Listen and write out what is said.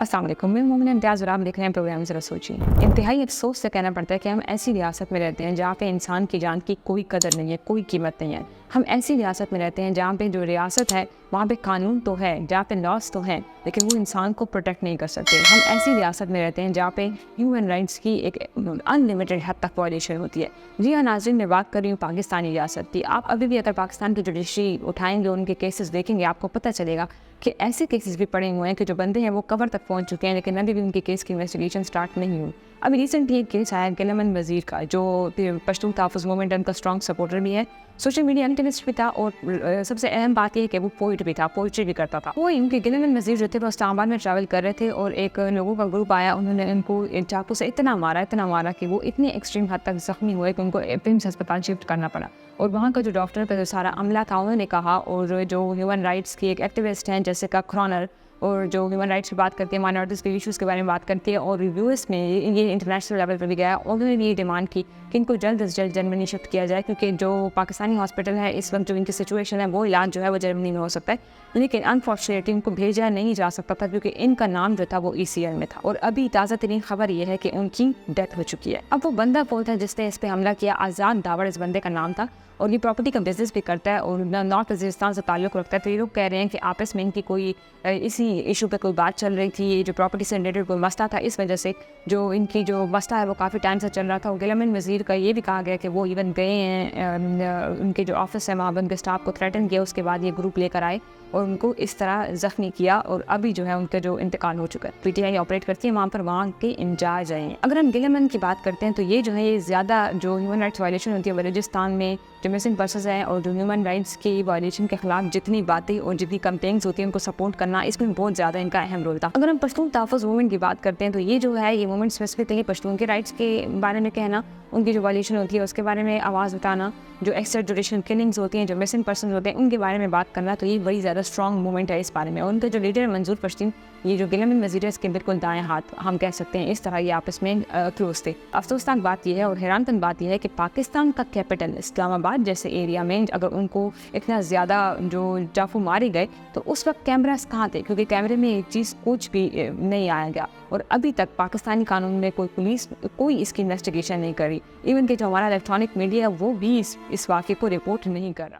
अस्सलाम वालेकुम, मैं मोमिना इम्तियाज़ और आप देख रहे हैं प्रोग्राम ज़रा सोचिए। इंतहाई अफसोस से कहना पड़ता है कि हम ऐसी रियासत में रहते हैं जहाँ पे इंसान की जान की कोई कदर नहीं है, कोई कीमत नहीं है। हम ऐसी रियासत में रहते हैं जहाँ पे जो रियासत है वहाँ पे कानून तो है, जहाँ पे लॉस तो हैं, लेकिन वो इंसान को प्रोटेक्ट नहीं कर सकते। हम ऐसी रियासत में रहते हैं जहाँ पे ह्यूमन राइट्स की एक अनलिमिटेड हद तक वायलेशन होती है। जी हाँ नाज़रीन, मैं बात कर रही हूँ पाकिस्तानी रियासत की। आप अभी भी अगर पाकिस्तान की जुडिशरी उठाएंगे, उनके केसेस देखेंगे, आपको पता चलेगा कि ऐसे केसेस भी पड़े हुए हैं कि जो बंदे हैं वो कवर तक पहुंच चुके हैं, लेकिन अभी भी उनके केस की इन्वेस्टिगेशन स्टार्ट नहीं हुई। अभी रिसेंटली एक केस आया गिलमन वज़ीर का, जो पश्तून तहफ़्फ़ुज़ मूवमेंट का स्ट्रॉन्ग सपोर्टर भी है, सोशल मीडिया एक्टिविस्ट भी था, और सबसे अहम बात यह है कि वो पोइट भी था, पोइट्री भी करता था। वो इनके गिलमन वज़ीर जो थे वो इस्लामाबाद में ट्रैवल कर रहे थे और एक लोगों का ग्रुप आया, उन्होंने उनको चाकू से इतना मारा कि वो इतने एक्सट्रीम हद तक ज़ख्मी हुए कि उनको एम्स अस्पताल शिफ्ट करना पड़ा। और वहाँ का जो डॉक्टर का जो सारा अमला था उन्होंने कहा, और जो ह्यूमन राइट्स की एक एक्टिविस्ट हैं जेसिका क्रॉनर, और जो ह्यूमन राइट्स की बात करती है, माइनॉरिटीज़ के इशूज़ के बारे में बात करती है, और रिव्यूज़ में ये इंटरनेशनल लेवल पर भी गया, और उन्होंने ये डिमांड की कि इनको जल्द से जल्द जर्मनी शिफ्ट किया जाए, क्योंकि जो पाकिस्तानी हॉस्पिटल है इस वक्त जो इनकी सिचुएशन है वो इलाज जो है वो जर्मनी में हो सकता है, लेकिन अनफॉर्चुनेटली इनको भेजा नहीं जा सकता था क्योंकि इनका नाम जो था वो ECR में था। और अभी ताज़ा तरीन खबर ये है कि उनकी डेथ हो चुकी है। अब वो बंदा कौन था जिसने इस पर हमला किया? आज़ाद दावड़ इस बंदे का नाम था, और ये प्रॉपर्टी का बिजनेस भी करता है और नॉर्थ वज़ीरिस्तान से ताल्लुक़ रखता है। तो ये लोग कह रहे हैं कि आपस में इनकी कोई इसी इशू पे कोई बात चल रही थी, ये जो प्रॉपर्टी से रिलेटेड कोई मसला था, इस वजह से जो इनकी जो मसला है वो काफ़ी टाइम से चल रहा था। और गिलमन वज़ीर का ये भी कहा गया कि वो इवन गए हैं, उनके जो ऑफिस है वहाँ उनके स्टाफ को थ्रेटन किया, उसके बाद ये ग्रुप लेकर आए और उनको इस तरह ज़ख्मी किया, और अभी जो है उनका जो इंतकाल हो चुका है। PTI ऑपरेट करती है वहाँ पर, वहाँ के इंचार्ज हैं। अगर हम गिलमन की बात करते हैं तो ये जो है ये ज़्यादा जो ह्यूमन राइट्स वायलेशन होती है बलूचिस्तान में, जो मिसिंग पर्सन्स हैं और जो ह्यूमन राइट्स की वायलेशन के खिलाफ जितनी बातें और जितनी कंप्लेंट्स होती हैं उनको सपोर्ट करना, इसमें बहुत ज़्यादा इनका अहम रोल था। अगर हम पश्तून तहफ़्फ़ुज़ मूवमेंट की बात करते हैं तो ये जो है ये मूवमेंट स्पेसिफिकली पश्तून के राइट्स के बारे में कहना, उनकी जो वायलेशन होती है उसके बारे में आवाज़ उठाना, जो एक्स्ट्रा जुडिशल किलिंग्स होती हैं, जो मिसिंग पर्सन होते हैं उनके बारे में बात करना, तो ये बड़ी ज़्यादा स्ट्रॉन्ग मूवमेंट है इस बारे में। और उनका जो लीडर मंजूर पश्तीन, ये जो गिलमन वज़ीर है इसके बिल्कुल दाएं हाथ हम कह सकते हैं, इस तरह ये आपस में क्लोज थे। अफसोसनाक बात यह है और हैरानकुन बात यह है कि पाकिस्तान का कैपिटल इस्लामाबाद जैसे एरिया में अगर उनको इतना ज़्यादा जो चाकू मारे गए तो उस वक्त कैमरास कहाँ थे? क्योंकि कैमरे में एक चीज़ कुछ भी नहीं आया गया, और अभी तक पाकिस्तानी कानून में कोई पुलिस कोई इसकी इन्वेस्टिगेशन नहीं करी। इवन कि जो हमारा इलेक्ट्रॉनिक मीडिया वो भी इस वाक़े को रिपोर्ट नहीं कर रहा।